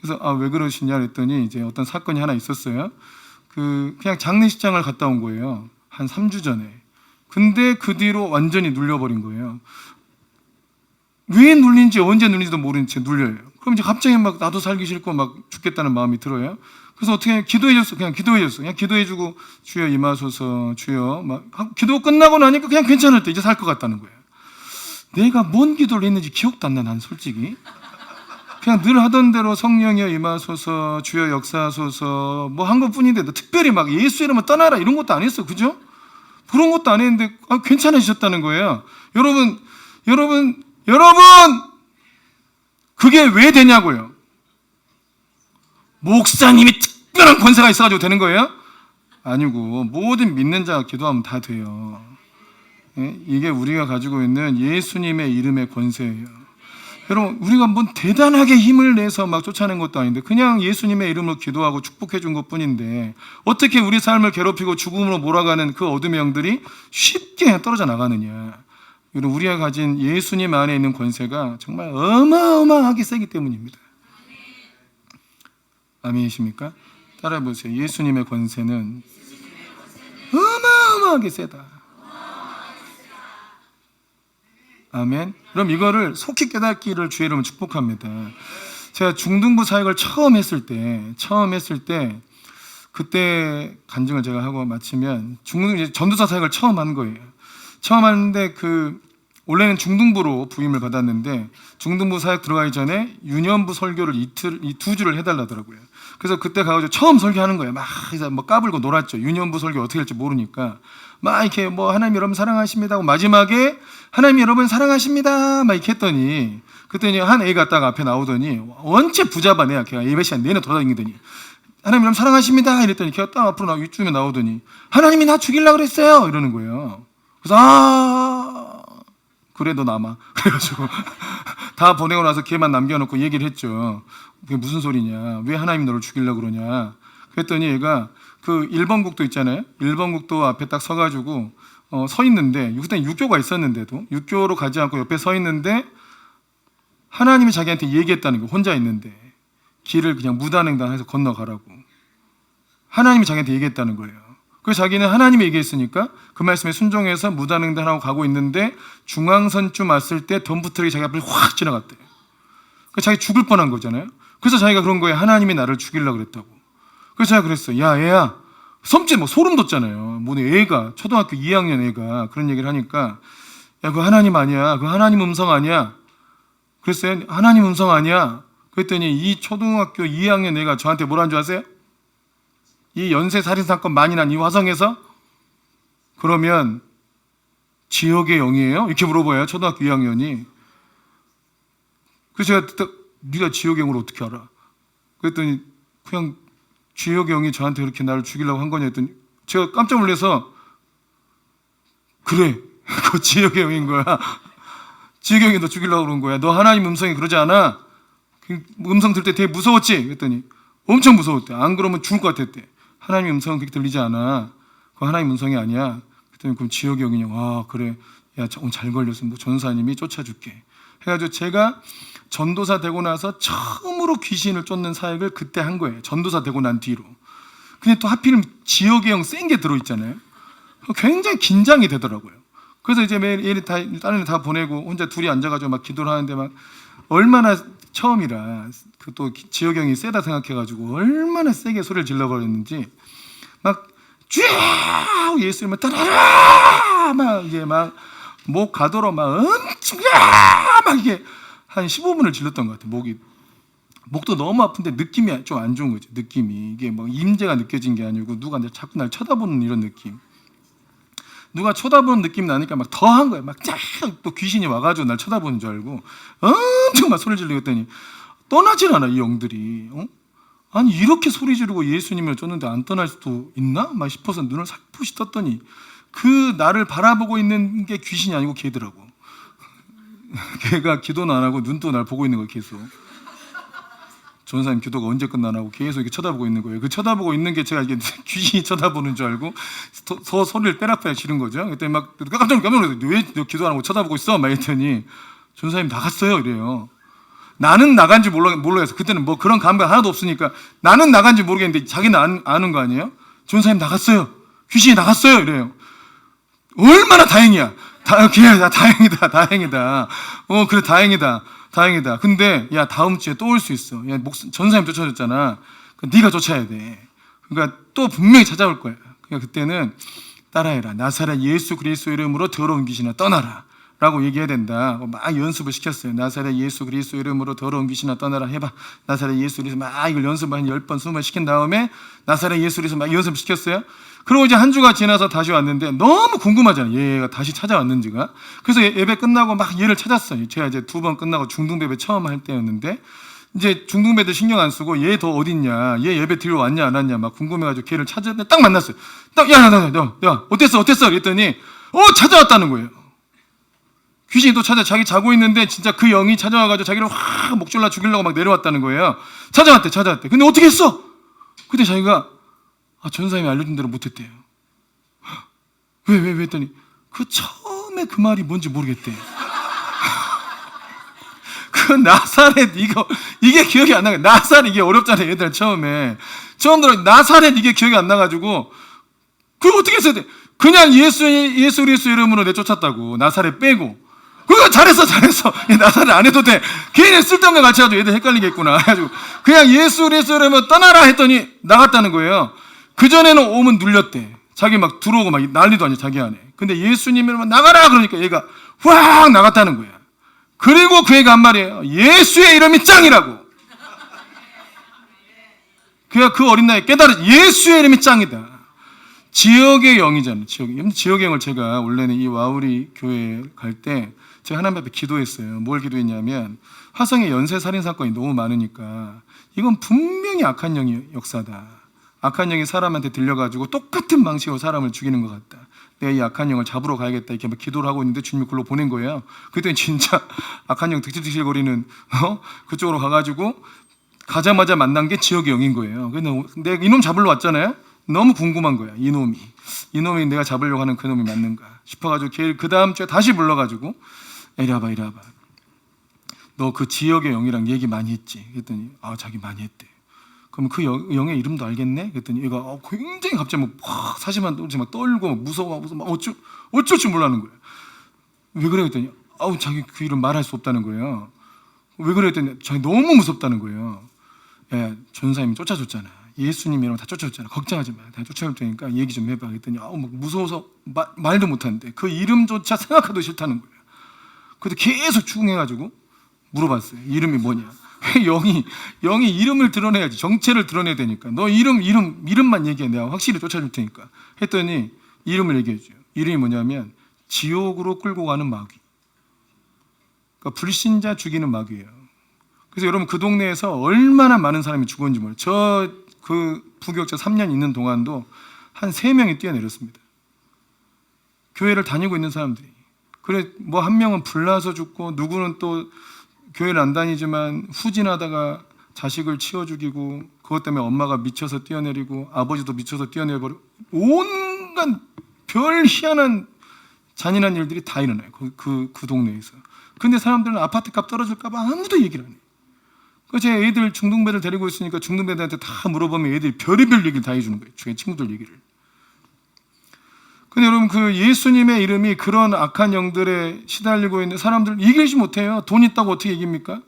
그래서 왜 그러시냐 그랬더니 이제 어떤 사건이 하나 있었어요. 그냥 장례식장을 갔다 온 거예요. 한 3주 전에. 근데 그 뒤로 완전히 눌려버린 거예요. 왜 눌린지 언제 눌린지도 모르는 채 눌려요. 그럼 이제 갑자기 막 나도 살기 싫고 막 죽겠다는 마음이 들어요. 그래서 어떻게 기도해줬어. 그냥 기도해주고 주여 임하소서, 주여. 막 기도 끝나고 나니까 그냥 괜찮을 때 이제 살 것 같다는 거예요. 내가 뭔 기도를 했는지 기억도 안 나, 난 솔직히. 그냥 늘 하던 대로 성령이여 임하소서, 주여 역사하소서 뭐 한 것뿐인데 특별히 막 예수 이름을 떠나라 이런 것도 안 했어. 그죠? 그런 것도 안 했는데 괜찮아지셨다는 거예요. 여러분 그게 왜 되냐고요? 목사님이 특별한 권세가 있어가지고 되는 거예요? 아니고 모든 믿는 자가 기도하면 다 돼요. 이게 우리가 가지고 있는 예수님의 이름의 권세예요. 여러분, 우리가 뭔 대단하게 힘을 내서 막 쫓아낸 것도 아닌데 그냥 예수님의 이름으로 기도하고 축복해 준 것뿐인데 어떻게 우리 삶을 괴롭히고 죽음으로 몰아가는 그 어둠의 영들이 쉽게 떨어져 나가느냐. 여러분, 우리가 가진 예수님 안에 있는 권세가 정말 어마어마하게 세기 때문입니다. 아멘이십니까? 따라해 보세요. 예수님의 권세는 어마어마하게 세다. 아멘. 그럼 이거를 속히 깨닫기를 주의 이름으로 축복합니다. 제가 중등부 사역을 처음 했을 때 그때 간증을 제가 하고 마치면 이제 전도사 사역을 처음 한 거예요. 처음 하는데 원래는 중등부로 부임을 받았는데 중등부 사역 들어가기 전에 유년부 설교를 2주를 해달라더라고요. 그래서 그때 가가지고 처음 설교하는 거예요. 막 까불고 놀았죠. 유년부 설교 어떻게 할지 모르니까 막 이렇게 하나님 여러분 사랑하십니다 하고 마지막에 하나님 여러분 사랑하십니다 막 이렇게 했더니 그랬더니 한 애가 딱 앞에 나오더니 원체 부자반 애야. 걔가 예배 시간 내내 돌아다니더니 하나님 여러분 사랑하십니다 이랬더니 걔가 딱 앞으로 윗줄에 나오더니 하나님이 나 죽이려고 그랬어요 이러는 거예요. 그래서 그래 너 남아. 그래가지고 다 보내고 나서 걔만 남겨놓고 얘기를 했죠. 그게 무슨 소리냐. 왜 하나님이 너를 죽이려고 그러냐. 그랬더니 얘가 그 1번 국도 있잖아요. 1번 국도 앞에 딱 서가지고 서 있는데 그때 육교가 있었는데도 육교로 가지 않고 옆에 서 있는데 하나님이 자기한테 얘기했다는 거. 혼자 있는데 길을 그냥 무단횡단해서 건너가라고 하나님이 자기한테 얘기했다는 거예요. 그래서 자기는 하나님이 얘기했으니까 그 말씀에 순종해서 무단횡단하고 가고 있는데 중앙선쯤 왔을 때 덤프트럭이 자기 앞을 확 지나갔대요. 그래서 자기 죽을 뻔한 거잖아요. 그래서 자기가 그런 거예요. 하나님이 나를 죽이려고 그랬다고. 그래서 제가 그랬어요. 야 애야 섬지 소름 돋잖아요. 뭐 애가 초등학교 2학년 애가 그런 얘기를 하니까 야 그거 하나님 아니야. 그거 하나님 음성 아니야. 그랬어요. 하나님 음성 아니야. 그랬더니 이 초등학교 2학년 애가 저한테 뭐라는 줄 아세요? 이 연쇄 살인사건 많이 난 이 화성에서 그러면 지옥의 영이에요? 이렇게 물어봐요. 초등학교 2학년이. 그래서 제가 네가 지옥의 영을 어떻게 알아? 그랬더니 그냥 지옥의 영이 저한테 그렇게 나를 죽이려고 한 거냐 했더니 제가 깜짝 놀라서 그래, 그거 지옥의 영인 거야. 지옥의 영이 너 죽이려고 그런 거야. 너 하나님 음성이 그러지 않아? 그 음성 들 때 되게 무서웠지? 그랬더니 엄청 무서웠대. 안 그러면 죽을 것 같았대. 하나님 음성은 그렇게 들리지 않아. 그거 하나님 음성이 아니야. 그랬더니 그럼 지옥의 영이냐? 와, 그래. 야, 오늘 잘 걸렸어. 뭐 전사님이 쫓아줄게. 해가지고 제가 전도사 되고 나서 처음으로 귀신을 쫓는 사역을 그때 한 거예요. 전도사 되고 난 뒤로. 근데 또 하필 지옥의 영 센 게 들어있잖아요. 굉장히 긴장이 되더라고요. 그래서 이제 매일 다른 애 다 보내고 혼자 둘이 앉아가지고 막 기도를 하는데 막 얼마나 처음이라 그 또 지옥의 영이 세다 생각해가지고 얼마나 세게 소리를 질러버렸는지 막 쥐 예수 이름을 따라라 막 이게 막 목 가도록 막 엄청 막 이게 한 15분을 질렀던 것 같아요. 목도 너무 아픈데 느낌이 좀 안 좋은 거죠. 느낌이 이게 막 임재가 느껴진 게 아니고 누가 자꾸 날 쳐다보는 이런 느낌. 누가 쳐다보는 느낌 나니까 막 더 한 거예요. 막 쫙 또 귀신이 와가지고 날 쳐다보는 줄 알고 엄청 막 소리 지르고 했더니 떠나질 않아 이 영들이. 아니 이렇게 소리 지르고 예수님을 쫓는데 안 떠날 수도 있나? 막 싶어서 눈을 살포시 떴더니 그 나를 바라보고 있는 게 귀신이 아니고 걔더라고. 걔가 기도는 안 하고 눈도 날 보고 있는 거야 계속. 전사님 기도가 언제 끝나나고 계속 이렇게 쳐다보고 있는 거예요. 그 쳐다보고 있는 게 제가 이게 귀신이 쳐다보는 줄 알고 소리를 빼락빼락 지른 거죠. 그때 막 깜짝 놀라서 왜 너 기도 안 하고 쳐다보고 있어? 막 했더니 전사님 나갔어요 이래요. 나는 나간지 몰라서 그때는 뭐 그런 감각 하나도 없으니까 나는 나간지 모르겠는데 자기는 아는 거 아니에요? 전사님 나갔어요. 귀신이 나갔어요 이래요. 얼마나 다행이야. 다행이다. 그래 다행이다. 근데 야 다음 주에 또 올 수 있어. 야 전사님 쫓아줬잖아. 네가 쫓아야 돼. 그러니까 또 분명히 찾아올 거야. 그러니까 그때는 따라해라. 나사렛 예수 그리스도 이름으로 더러운 귀신아 떠나라. 라고 얘기해야 된다. 막 연습을 시켰어요. 나사렛 예수 그리스도 이름으로 더러운 귀신아 떠나라 해봐. 나사렛 예수 그리스도 막 이걸 연습을 한 10번, 20번 시킨 다음에 나사렛 예수 그리스도 막 연습을 시켰어요. 그리고 이제 한 주가 지나서 다시 왔는데 너무 궁금하잖아요. 얘가 다시 찾아왔는지가. 그래서 예배 끝나고 막 얘를 찾았어요. 제가 이제 2번 끝나고 중등배배 처음 할 때였는데 이제 중등배들 신경 안 쓰고 얘 더 어딨냐, 얘 예배 드리러 왔냐 안 왔냐 막 궁금해가지고 걔를 찾았는데 딱 만났어요. 딱 야 어땠어? 그랬더니 찾아왔다는 거예요. 귀신이 또 자기 자고 있는데 진짜 그 영이 찾아와가지고 자기를 확 목졸라 죽이려고 막 내려왔다는 거예요. 찾아왔대. 근데 어떻게 했어? 그때 자기가 전사님이 알려준 대로 못했대요. 왜 했더니 그 처음에 그 말이 뭔지 모르겠대. 그 나사렛 이게 기억이 안 나요. 나사렛 이게 어렵잖아요. 얘들 처음 들어 나사렛 이게 기억이 안 나가지고 그걸 어떻게 했어야 돼? 그냥 예수 그리스도 이름으로 내쫓았다고. 나사렛 빼고. 그거 잘했어. 나사렛 안 해도 돼. 괜히 쓸데없는 거 같이 해가지고 얘들 헷갈리겠구나. 해가지고 그냥 예수 그리스도 이름으로 떠나라 했더니 나갔다는 거예요. 그전에는 오면 눌렸대. 자기 막 들어오고 막 난리도 아니야 자기 안에. 근데 예수님이면 나가라 그러니까 얘가 확 나갔다는 거야. 그리고 그 애가 한 말이에요. 예수의 이름이 짱이라고. 그가 그 어린 나이에 깨달았지. 예수의 이름이 짱이다. 지역의 영이잖아요. 지역의 영을 제가 원래는 이 와우리 교회에 갈 때 제가 하나님 앞에 기도했어요. 뭘 기도했냐면 화성에 연쇄 살인 사건이 너무 많으니까 이건 분명히 악한 영의 역사다. 악한 영이 사람한테 들려가지고 똑같은 방식으로 사람을 죽이는 것 같다. 내가 이 악한 영을 잡으러 가야겠다 이렇게 막 기도를 하고 있는데 주님이 글로 보낸 거예요. 그때 진짜 악한 영 득실득실거리는 그쪽으로 가가지고 가자마자 만난 게 지역의 영인 거예요. 근데 내가 이놈 잡으러 왔잖아요. 너무 궁금한 거야. 이놈이 내가 잡으려고 하는 그 놈이 맞는가 싶어가지고 걔를 그 다음 주에 다시 불러가지고 이리 와봐. 너 그 지역의 영이랑 얘기 많이 했지? 그랬더니 자기 많이 했대. 그럼 그 영의 이름도 알겠네? 그랬더니 얘가 굉장히 갑자기 막 사심한 막 떨고 막 무서워 막 어쩔 줄 몰라는 거예요. 왜 그래? 그랬더니 자기 그 이름 말할 수 없다는 거예요. 왜 그래? 그랬더니 자기 너무 무섭다는 거예요. 야, 전사님이 쫓아줬잖아. 예수님 이름 다 쫓아줬잖아. 걱정하지 마. 다 쫓아올 테니까 얘기 좀 해봐. 그랬더니 막 무서워서 말도 못하는데 그 이름조차 생각하도 싫다는 거예요. 그래도 계속 추궁해가지고 물어봤어요. 이름이 뭐냐? 영이 이름을 드러내야지. 정체를 드러내야 되니까. 너 이름만 얘기해. 내가 확실히 쫓아줄 테니까. 했더니 이름을 얘기해줘요. 이름이 뭐냐면 지옥으로 끌고 가는 마귀. 그러니까 불신자 죽이는 마귀예요. 그래서 여러분 그 동네에서 얼마나 많은 사람이 죽었는지 몰라요. 저 그 부교육자 3년 있는 동안도 한 3명이 뛰어내렸습니다. 교회를 다니고 있는 사람들이. 그래 뭐 한 명은 불나서 죽고 누구는 또 교회를 안 다니지만 후진하다가 자식을 치워 죽이고 그것 때문에 엄마가 미쳐서 뛰어내리고 아버지도 미쳐서 뛰어내버리고 온갖 별 희한한 잔인한 일들이 다 일어나요. 그 동네에서. 근데 사람들은 아파트 값 떨어질까 봐 아무도 얘기를 안 해요. 제 애들 중등배를 데리고 있으니까 중등배들한테 다 물어보면 애들이 별의별 얘기를 다 해주는 거예요. 제 친구들 얘기를. 근데 여러분 그 예수님의 이름이 그런 악한 영들에 시달리고 있는 사람들 이기지 못해요. 돈 있다고 어떻게 이깁니까?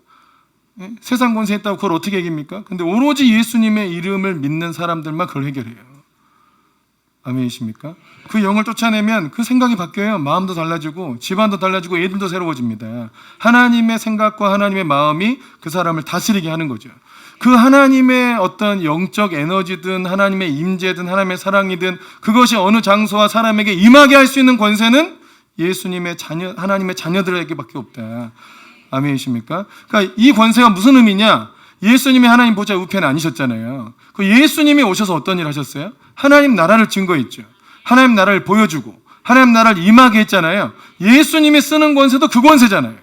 예? 세상 권세 있다고 그걸 어떻게 이깁니까? 근데 오로지 예수님의 이름을 믿는 사람들만 그걸 해결해요. 아멘이십니까? 그 영을 쫓아내면 그 생각이 바뀌어요. 마음도 달라지고 집안도 달라지고 애들도 새로워집니다. 하나님의 생각과 하나님의 마음이 그 사람을 다스리게 하는 거죠. 그 하나님의 어떤 영적 에너지든 하나님의 임재든 하나님의 사랑이든 그것이 어느 장소와 사람에게 임하게 할 수 있는 권세는 예수님의 자녀, 하나님의 자녀들에게밖에 없다. 아멘이십니까? 그러니까 이 권세가 무슨 의미냐? 예수님이 하나님 보좌 우편에 아니셨잖아요. 그 예수님이 오셔서 어떤 일 하셨어요? 하나님 나라를 증거했죠. 하나님 나라를 보여주고 하나님 나라를 임하게 했잖아요. 예수님이 쓰는 권세도 그 권세잖아요.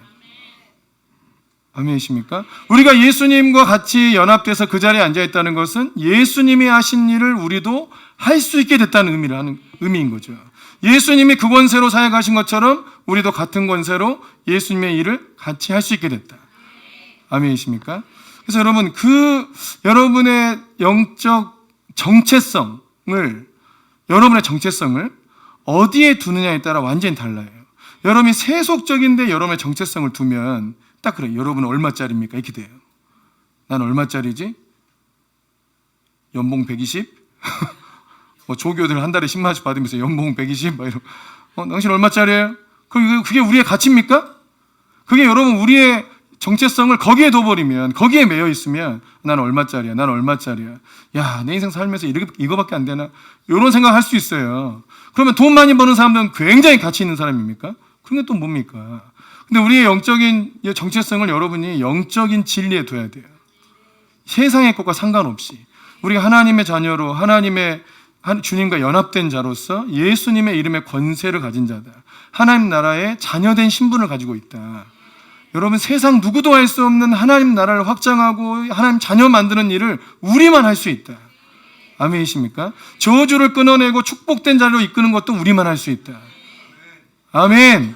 아멘이십니까? 우리가 예수님과 같이 연합돼서 그 자리에 앉아있다는 것은 예수님이 하신 일을 우리도 할 수 있게 됐다는 의미인 거죠. 예수님이 그 권세로 사역하신 것처럼 우리도 같은 권세로 예수님의 일을 같이 할 수 있게 됐다. 아멘이십니까? 그래서 여러분 여러분의 영적 여러분의 정체성을 어디에 두느냐에 따라 완전히 달라요. 여러분이 세속적인데 여러분의 정체성을 두면 딱 그래요. 여러분은 얼마짜리입니까? 이렇게 돼요. 난 얼마짜리지? 연봉 120? 뭐 조교들 한 달에 10만 원씩 받으면서 연봉 120? 막 이러고. 당신 얼마짜리예요? 그게 우리의 가치입니까? 그게 여러분 우리의 정체성을 거기에 둬버리면, 거기에 매여 있으면 난 얼마짜리야, 난 얼마짜리야. 야, 내 인생 살면서 이거밖에 안 되나? 이런 생각할 수 있어요. 그러면 돈 많이 버는 사람들은 굉장히 가치 있는 사람입니까? 그런 게 또 뭡니까? 근데 우리의 영적인 정체성을 여러분이 영적인 진리에 둬야 돼요. 세상의 것과 상관없이 우리가 하나님의 자녀로 하나님의 주님과 연합된 자로서 예수님의 이름의 권세를 가진 자다. 하나님 나라의 자녀된 신분을 가지고 있다. 여러분 세상 누구도 할 수 없는 하나님 나라를 확장하고 하나님 자녀 만드는 일을 우리만 할 수 있다. 아멘이십니까? 저주를 끊어내고 축복된 자리로 이끄는 것도 우리만 할 수 있다. 아멘.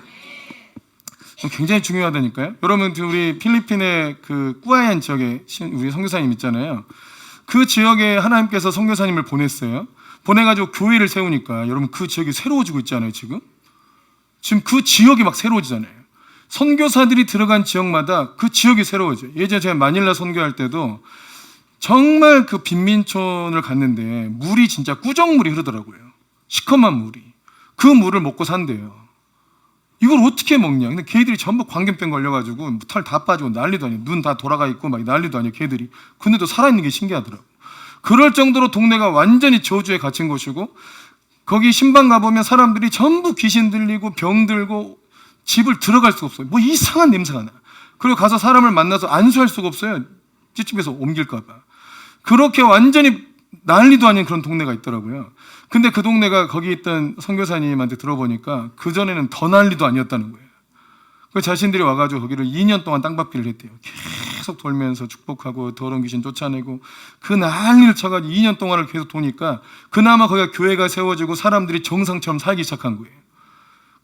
굉장히 중요하다니까요. 여러분 우리 필리핀의 그 꾸아얀 지역에 우리 선교사님 있잖아요. 그 지역에 하나님께서 선교사님을 보냈어요. 보내가지고 교회를 세우니까 여러분 그 지역이 새로워지고 있잖아요. 지금 그 지역이 막 새로워지잖아요. 선교사들이 들어간 지역마다 그 지역이 새로워져요. 예전에 제가 마닐라 선교할 때도 정말 그 빈민촌을 갔는데 물이 진짜 꾸정물이 흐르더라고요. 시커먼 물이. 그 물을 먹고 산대요. 이걸 어떻게 먹냐? 근데 걔들이 전부 광견병 걸려가지고 털 다 빠지고 난리도 아니에요. 눈 다 돌아가 있고 막 난리도 아니에요. 걔들이. 근데도 살아있는 게 신기하더라고요. 그럴 정도로 동네가 완전히 저주에 갇힌 곳이고 거기 신방 가보면 사람들이 전부 귀신 들리고 병 들고 집을 들어갈 수가 없어요. 뭐 이상한 냄새가 나. 그리고 가서 사람을 만나서 안수할 수가 없어요. 찌집에서 옮길까 봐. 그렇게 완전히 난리도 아닌 그런 동네가 있더라고요. 근데 그 동네가 거기 있던 선교사님한테 들어보니까 그전에는 더 난리도 아니었다는 거예요. 그 자신들이 와가지고 거기를 2년 동안 땅밟기를 했대요. 계속 돌면서 축복하고 더러운 귀신 쫓아내고 그 난리를 쳐가지고 2년 동안을 계속 도니까 그나마 거기가 교회가 세워지고 사람들이 정상처럼 살기 시작한 거예요.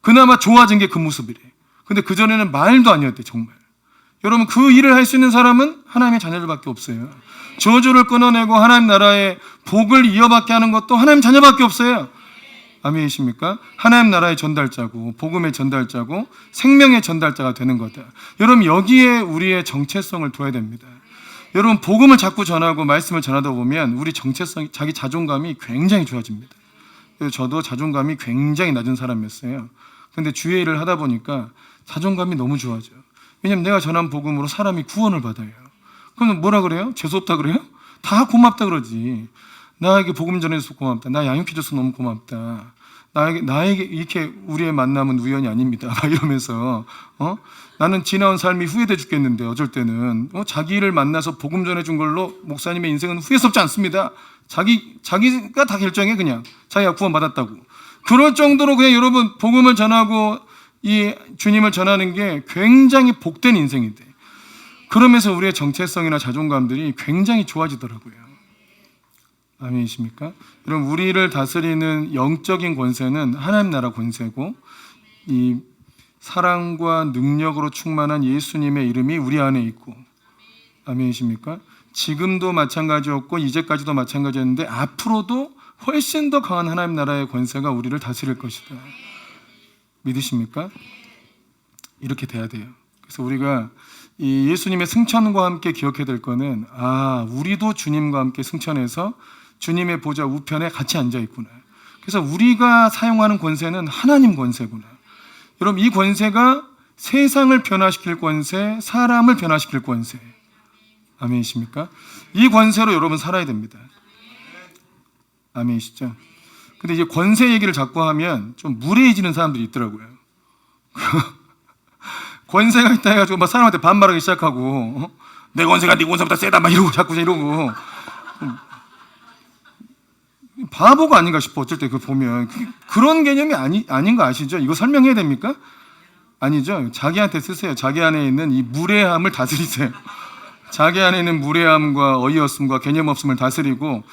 그나마 좋아진 게 그 모습이래. 근데 그전에는 말도 아니었대 정말. 여러분 그 일을 할 수 있는 사람은 하나님의 자녀들밖에 없어요. 저주를 끊어내고 하나님 나라의 복을 이어받게 하는 것도 하나님 자녀밖에 없어요. 아멘이십니까? 하나님 나라의 전달자고 복음의 전달자고 생명의 전달자가 되는 거다. 여러분 여기에 우리의 정체성을 둬야 됩니다. 여러분 복음을 자꾸 전하고 말씀을 전하다 보면 우리 정체성, 자기 자존감이 굉장히 좋아집니다. 그래서 저도 자존감이 굉장히 낮은 사람이었어요. 근데 주의 일을 하다 보니까 자존감이 너무 좋아져요. 왜냐하면 내가 전한 복음으로 사람이 구원을 받아요. 그럼 뭐라 그래요? 재수없다 그래요? 다 고맙다 그러지. 나에게 복음 전해줘서 고맙다. 나 양육해줘서 너무 고맙다. 나에게 이렇게 우리의 만남은 우연이 아닙니다. 막 이러면서 나는 지나온 삶이 후회돼 죽겠는데 어쩔 때는 자기를 만나서 복음 전해준 걸로 목사님의 인생은 후회스럽지 않습니다. 자기가 다 결정해. 그냥 자기가 구원받았다고. 그럴 정도로 그냥 여러분 복음을 전하고 이 주님을 전하는 게 굉장히 복된 인생인데, 그러면서 우리의 정체성이나 자존감들이 굉장히 좋아지더라고요. 아멘이십니까? 여러분, 우리를 다스리는 영적인 권세는 하나님 나라 권세고, 이 사랑과 능력으로 충만한 예수님의 이름이 우리 안에 있고, 아멘이십니까? 지금도 마찬가지였고 이제까지도 마찬가지였는데 앞으로도 훨씬 더 강한 하나님 나라의 권세가 우리를 다스릴 것이다. 믿으십니까? 이렇게 돼야 돼요. 그래서 우리가 이 예수님의 승천과 함께 기억해야 될 거는, 우리도 주님과 함께 승천해서 주님의 보좌 우편에 같이 앉아 있구나. 그래서 우리가 사용하는 권세는 하나님 권세구나. 여러분, 이 권세가 세상을 변화시킬 권세, 사람을 변화시킬 권세. 아멘이십니까? 이 권세로 여러분 살아야 됩니다. 아멘이시죠? 근데 이제 권세 얘기를 자꾸 하면 좀 무례해지는 사람들이 있더라고요. 권세가 있다 해가지고 막 사람한테 반말하기 시작하고, 내 권세가 네 권세보다 세다 막 이러고 자꾸 이러고. 바보가 아닌가 싶어. 어쩔 때 그거 보면 그런 개념이 아닌 거 아시죠? 이거 설명해야 됩니까? 아니죠. 자기한테 쓰세요. 자기 안에 있는 이 무례함을 다스리세요. 자기 안에 있는 무례함과 어이없음과 개념 없음을 다스리고,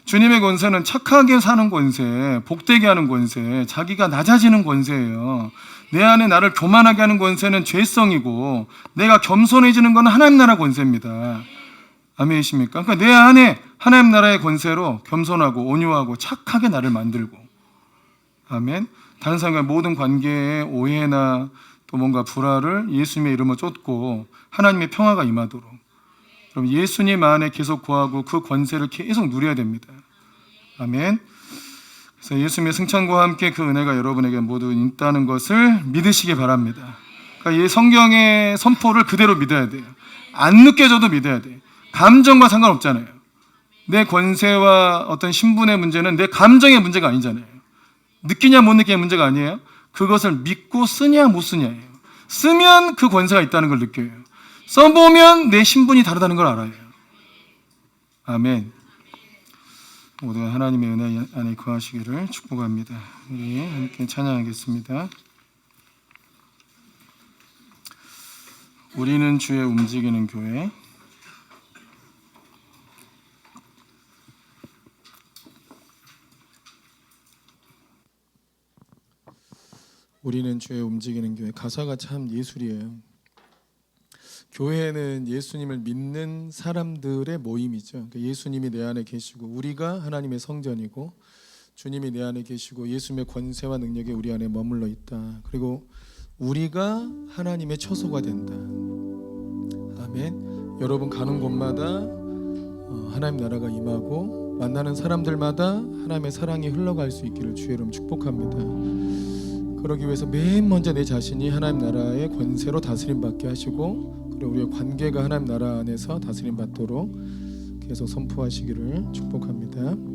주님의 권세는 착하게 사는 권세, 복되게 하는 권세, 자기가 낮아지는 권세예요. 내 안에 나를 교만하게 하는 권세는 죄성이고, 내가 겸손해지는 건 하나님 나라 권세입니다. 아멘이십니까? 그러니까 내 안에 하나님 나라의 권세로 겸손하고 온유하고 착하게 나를 만들고, 아멘. 다른 사람과 모든 관계에 오해나 또 뭔가 불화를 예수님의 이름으로 쫓고 하나님의 평화가 임하도록, 그럼 예수님 안에 계속 거하고 그 권세를 계속 누려야 됩니다. 아멘. 그래서 예수님의 승천과 함께 그 은혜가 여러분에게 모두 있다는 것을 믿으시기 바랍니다. 그러니까 이 성경의 선포를 그대로 믿어야 돼요. 안 느껴져도 믿어야 돼요. 감정과 상관없잖아요. 내 권세와 어떤 신분의 문제는 내 감정의 문제가 아니잖아요. 느끼냐 못 느끼냐 문제가 아니에요. 그것을 믿고 쓰냐 못 쓰냐예요. 쓰면 그 권세가 있다는 걸 느껴요. 써보면 내 신분이 다르다는 걸 알아요. 아멘. 모두가 하나님의 은혜 안에 거하시기를 축복합니다. 우리 함께 찬양하겠습니다. 우리는 주의 움직이는 교회. 우리는 주의 움직이는 교회. 가사가 참 예술이에요. 교회는 예수님을 믿는 사람들의 모임이죠. 예수님이 내 안에 계시고 우리가 하나님의 성전이고 주님이 내 안에 계시고 예수님의 권세와 능력이 우리 안에 머물러 있다. 그리고 우리가 하나님의 처소가 된다. 아멘. 여러분 가는 곳마다 하나님 나라가 임하고 만나는 사람들마다 하나님의 사랑이 흘러갈 수 있기를 주의 이름 축복합니다. 그러기 위해서 맨 먼저 내 자신이 하나님 나라의 권세로 다스림 받게 하시고, 그리고 우리의 관계가 하나님 나라 안에서 다스림 받도록 계속 선포하시기를 축복합니다.